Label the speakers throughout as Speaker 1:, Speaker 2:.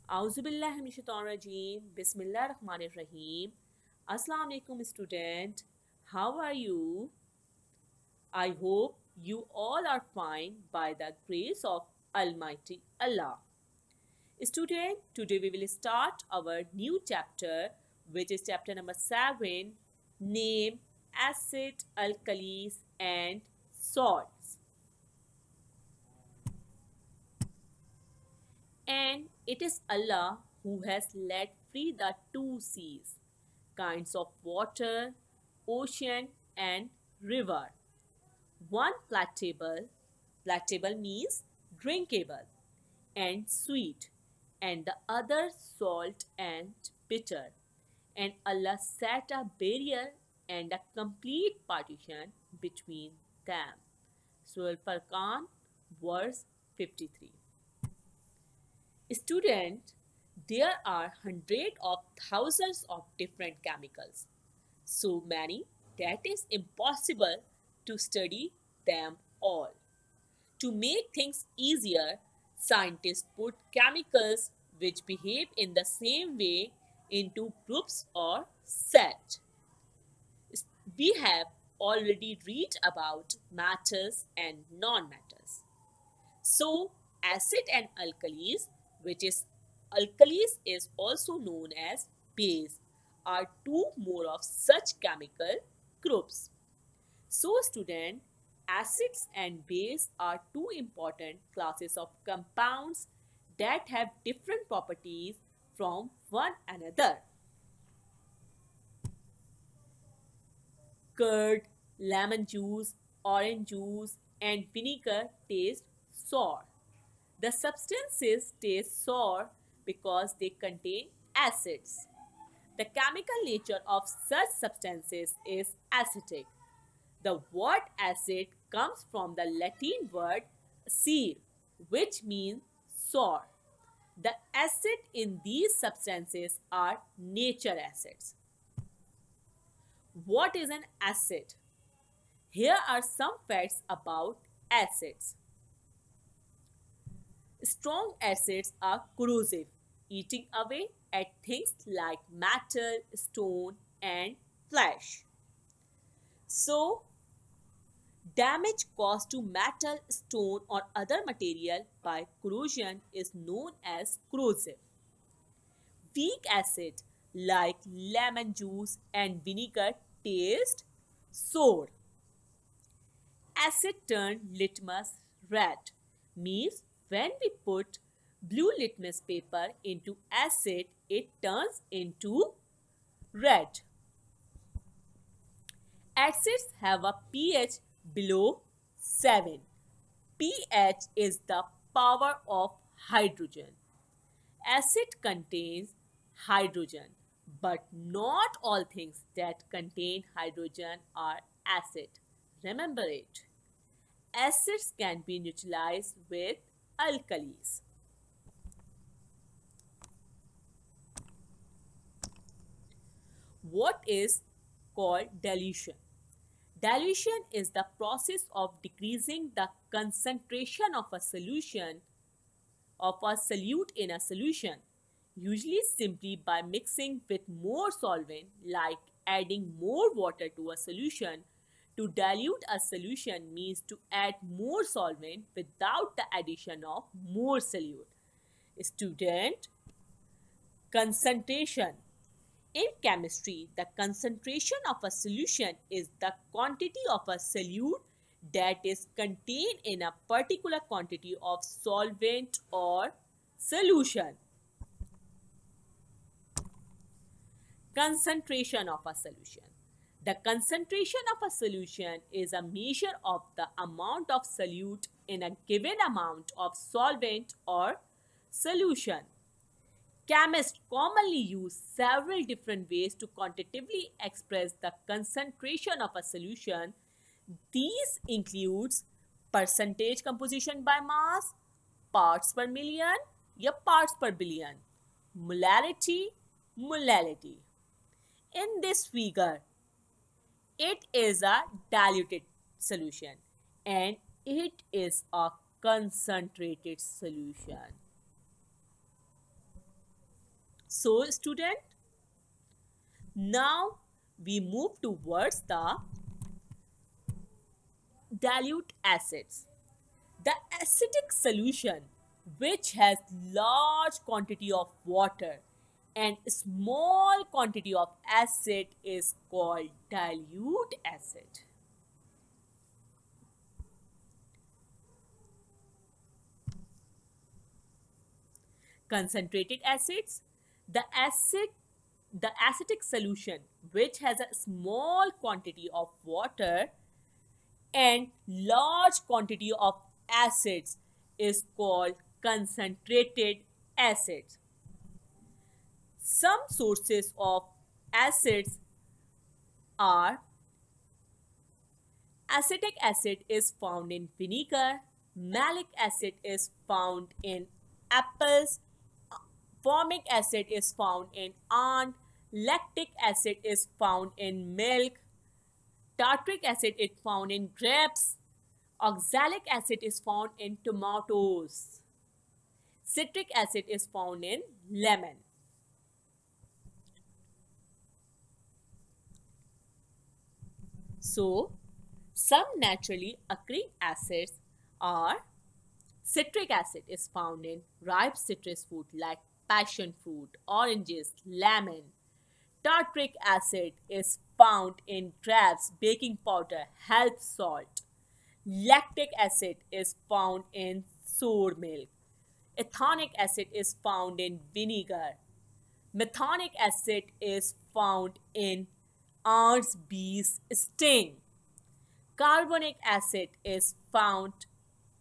Speaker 1: Auzubillahiminashaitanirrajim. Bismillahirrahmanirrahim. Assalamu alaikum student. How are you? I hope you all are fine by the grace of Almighty Allah. Student, today we will start our new chapter, which is chapter number 7, name, acid, alkalis and salts. And it is Allah who has let free the two seas, kinds of water, ocean and river. One palatable means drinkable and sweet, and the other salt and bitter. And Allah set a barrier and a complete partition between them. Surah Al-Furqan, verse 53. Student, there are hundreds of thousands of different chemicals. So many that is impossible to study them all. To make things easier, scientists put chemicals which behave in the same way into groups or sets. We have already read about metals and non-metals. So, acid and alkalis, which is alkalis is also known as base, are two more of such chemical groups. So, student, acids and base are two important classes of compounds that have different properties from one another. Curd, lemon juice, orange juice, and vinegar taste sour. The substances taste sour because they contain acids. The chemical nature of such substances is acidic. The word acid comes from the Latin word acere, which means sour. The acid in these substances are nature acids. What is an acid? Here are some facts about acids. Strong acids are corrosive, eating away at things like metal, stone, and flesh. So, damage caused to metal, stone, or other material by corrosion is known as corrosive. Weak acid like lemon juice and vinegar taste sour. Acid turn litmus red means when we put blue litmus paper into acid, it turns into red. Acids have a pH below 7. pH is the power of hydrogen. Acid contains hydrogen, but not all things that contain hydrogen are acid. Remember it. Acids can be neutralized with alkalis. What is called dilution? Dilution is the process of decreasing the concentration of a solution of a solute in a solution, usually simply by mixing with more solvent, like adding more water to a solution. To dilute a solution means to add more solvent without the addition of more solute. Student, concentration. In chemistry, the concentration of a solution is the quantity of a solute that is contained in a particular quantity of solvent or solution. Concentration of a solution. The concentration of a solution is a measure of the amount of solute in a given amount of solvent or solution. Chemists commonly use several different ways to quantitatively express the concentration of a solution. These includes percentage composition by mass, parts per million या parts per billion, molality. In this figure, it is a diluted solution and it is a concentrated solution. So student, now we move towards the dilute acids. The acidic solution which has large quantity of water and small quantity of acid is called dilute acid. Concentrated acids, the acidic solution which has a small quantity of water and large quantity of acids is called concentrated acids. Some sources of acids are acetic acid is found in vinegar, malic acid is found in apples, formic acid is found in ant, lactic acid is found in milk, tartaric acid is found in grapes, oxalic acid is found in tomatoes, citric acid is found in lemon. So, some naturally occurring acids are citric acid is found in ripe citrus fruit like passion fruit, oranges, lemon. Tartaric acid is found in grapes, baking powder, health salt. Lactic acid is found in sour milk. Ethanic acid is found in vinegar. Methanic acid is found in ants' bees' sting. Carbonic acid is found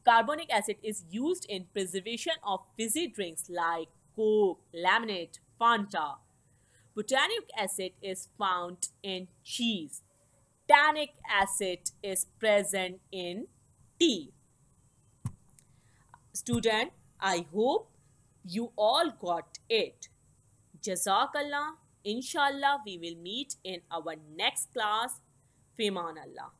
Speaker 1: Carbonic acid is used in preservation of fizzy drinks like Coke, lemonade, Fanta. Botanic acid is found in cheese. Tannic acid is present in tea. Student, I hope you all got it. Jazakallah. Inshallah, we will meet in our next class. Fiman Allah.